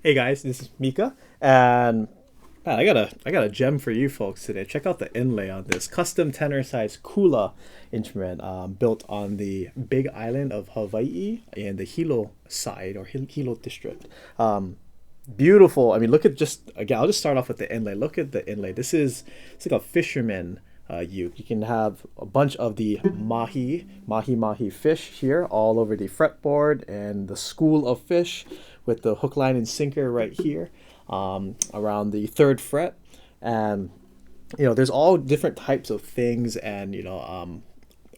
Hey guys, this is Mika, and man, I got a gem for you folks today. Check out the inlay on this custom tenor size Kula instrument, built on the Big Island of Hawaii in the Hilo side or Hilo district. Um, Beautiful. I mean, look at just again. I'll just start off with the inlay. Look at the inlay. It's like a fisherman. You can have a bunch of the mahi fish here all over the fretboard and the school of fish with the hook, line, and sinker right here around the third fret. And there's all different types of things and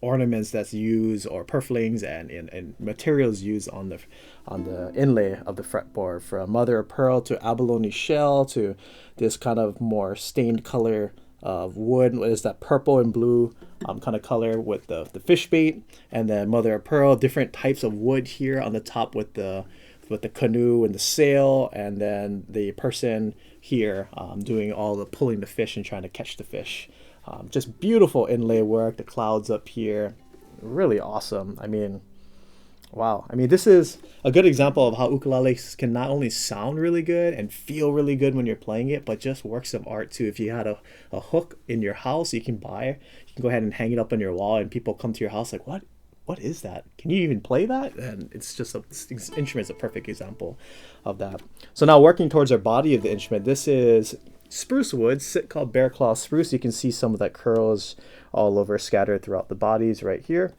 ornaments that's used or purflings and materials used on the inlay of the fretboard, from mother of pearl to abalone shell to this kind of more stained color of wood. What is that, purple and blue kind of color with the fish bait, and then mother of pearl, different types of wood here on the top with the canoe and the sail, and then the person here doing all the pulling the fish and trying to catch the fish. Just beautiful inlay work. The clouds up here, really awesome. I mean, wow. I mean, this is a good example of how ukuleles can not only sound really good and feel really good when you're playing it, but just works of art too. If you had a hook in your house, you can go ahead and hang it up on your wall, and people come to your house like, what is that? Can you even play that? And it's just this instrument is a perfect example of that. So now working towards our body of the instrument, this is spruce wood, called bear claw spruce. You can see some of that curls all over scattered throughout the bodies right here.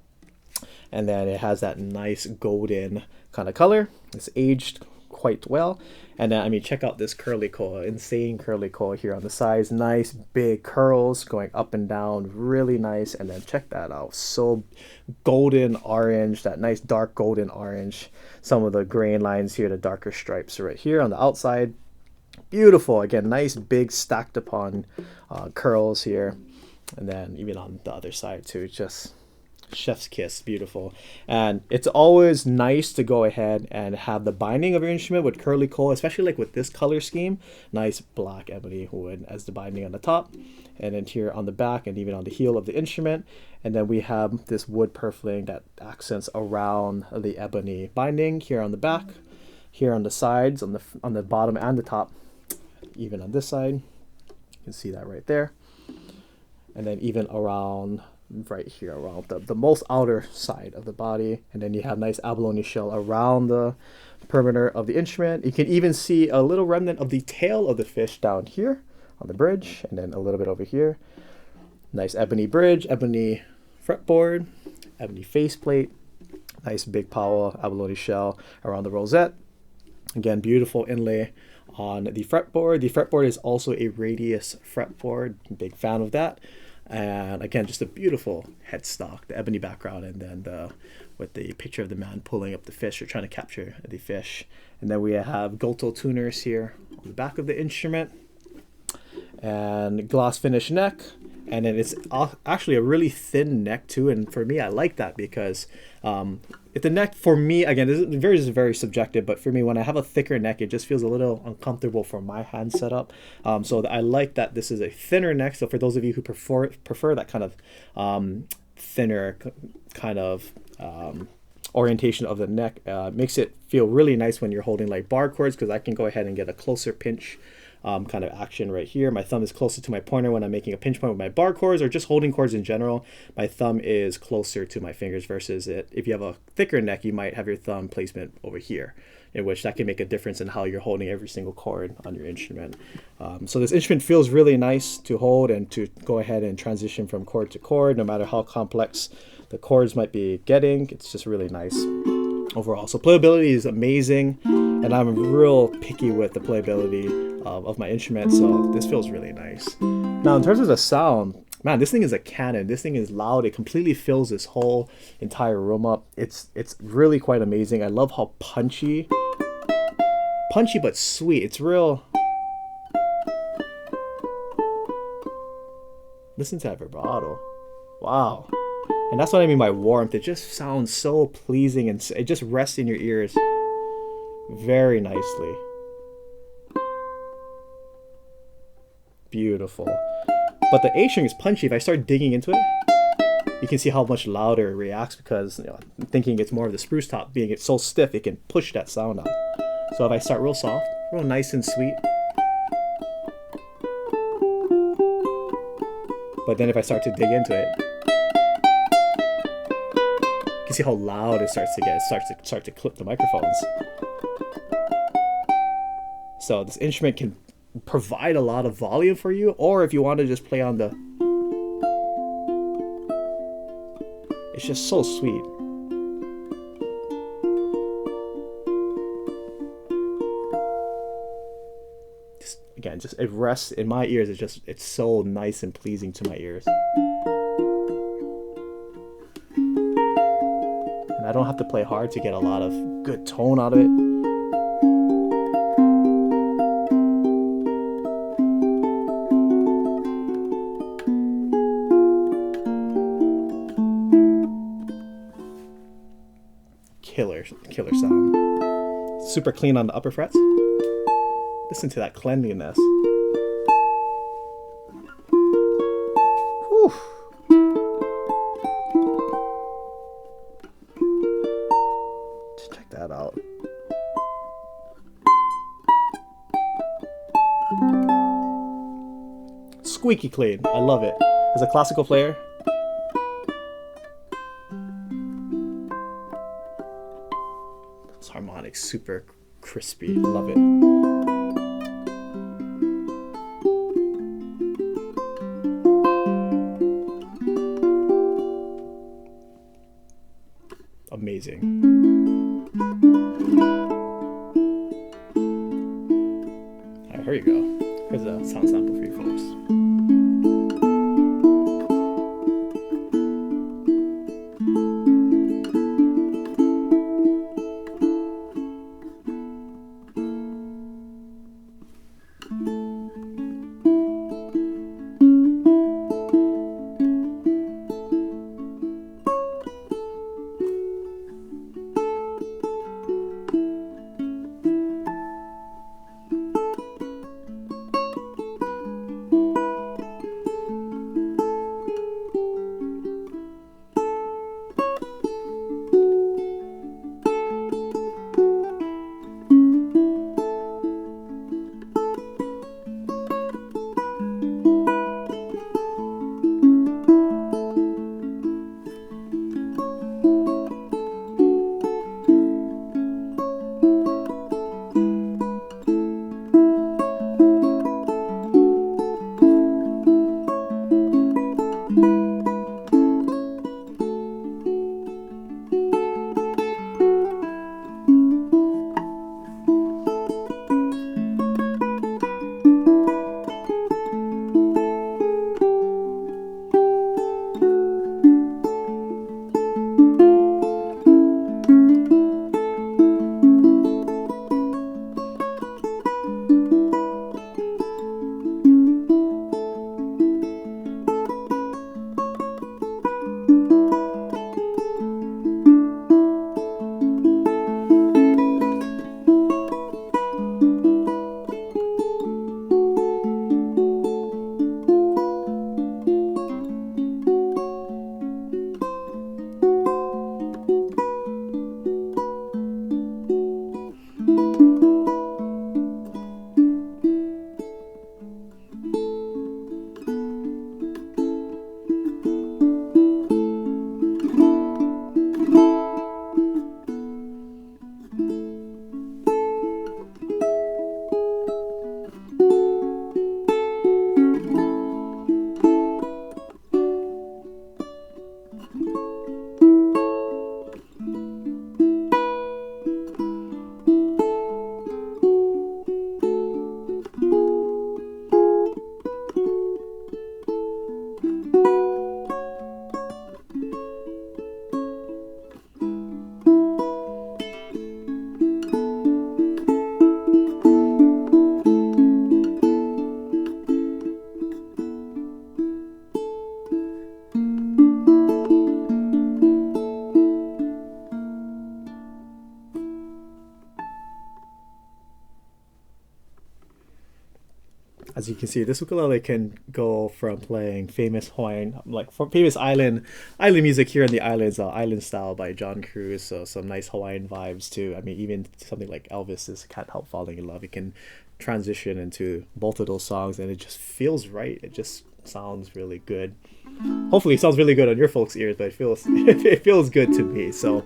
And then it has that nice golden kind of color. It's aged quite well. And then, I mean, check out this curly coil, insane curly coil here on the sides. Nice big curls going up and down, really nice. And then check that out, so golden orange, that nice dark golden orange. Some of the grain lines here, the darker stripes right here on the outside. Beautiful. Again, nice big stacked upon curls here. And then even on the other side too, just chef's kiss, beautiful. And it's always nice to go ahead and have the binding of your instrument with curly coil, especially like with this color scheme. Nice black ebony wood as the binding on the top, and then here on the back and even on the heel of the instrument. And then we have this wood purfling that accents around the ebony binding here on the back, here on the sides, on the bottom and the top, even on this side. You can see that right there. And then even around right here, around the most outer side of the body. And then you have nice abalone shell around the perimeter of the instrument. You can even see a little remnant of the tail of the fish down here on the bridge, and then a little bit over here. Nice ebony bridge, ebony fretboard, ebony faceplate, nice big powell abalone shell around the rosette. Again, beautiful inlay on the fretboard. The fretboard is also a radius fretboard. Big fan of that. And again, just a beautiful headstock, the ebony background, and then with the picture of the man pulling up the fish or trying to capture the fish. And then we have Goto tuners here on the back of the instrument, and gloss finish neck. And then it's actually a really thin neck too. And for me, I like that because if the neck, for me, again, this is very subjective, but for me, when I have a thicker neck, it just feels a little uncomfortable for my hand setup. So I like that this is a thinner neck. So for those of you who prefer that kind of thinner kind of orientation of the neck, makes it feel really nice when you're holding like bar chords, because I can go ahead and get a closer pinch kind of action right here. My thumb is closer to my pointer when I'm making a pinch point with my bar chords or just holding chords in general. My thumb is closer to my fingers versus if you have a thicker neck, you might have your thumb placement over here, in which that can make a difference in how you're holding every single chord on your instrument. So this instrument feels really nice to hold and to go ahead and transition from chord to chord, no matter how complex the chords might be getting. It's just really nice overall. So playability is amazing, and I'm real picky with the playability of my instrument, so this feels really nice. Now, in terms of the sound, man, this thing is a cannon. This thing is loud. It completely fills this whole entire room up. It's really quite amazing. I love how punchy but sweet. It's real. Listen to that vibrato. Wow. And that's what I mean by warmth. It just sounds so pleasing, and it just rests in your ears very nicely. Beautiful. But the A string is punchy. If I start digging into it, you can see how much louder it reacts, because I'm thinking it's more of the spruce top being it's so stiff, it can push that sound out. So if I start real soft, real nice and sweet. But then if I start to dig into it, you can see how loud it starts to get. It starts to clip the microphones. So this instrument can provide a lot of volume for you, or if you want to just play on the... It's just so sweet. Again, just it rests in my ears. It's so nice and pleasing to my ears. And I don't have to play hard to get a lot of good tone out of it. Killer sound. Super clean on the upper frets. Listen to that cleanliness. Whew. Check that out. Squeaky clean. I love it. As a classical player, this harmonic's super crispy. Love it. Amazing. Alright, here you go. Here's a sound sample for you folks. as you can see, this ukulele can go from playing famous Hawaiian, like from famous island music here in the islands, Island Style by John Cruz. So some nice Hawaiian vibes too. I mean, even something like Elvis's Can't Help Falling in Love, it can transition into both of those songs, and it just feels right. It just sounds really good. Hopefully, it sounds really good on your folks' ears, but it feels it feels good to me. So,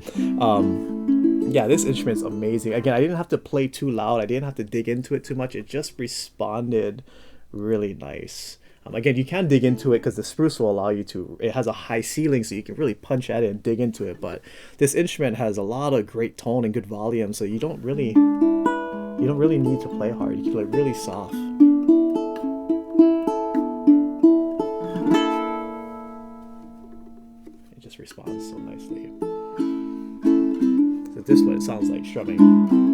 yeah, this instrument's amazing. Again, I didn't have to play too loud. I didn't have to dig into it too much. It just responded really nice. Again, you can dig into it because the spruce will allow you to. It has a high ceiling, so you can really punch at it and dig into it. But this instrument has a lot of great tone and good volume, so you don't really need to play hard. You can play really soft. It just responds so nicely. So this one, it sounds like strumming.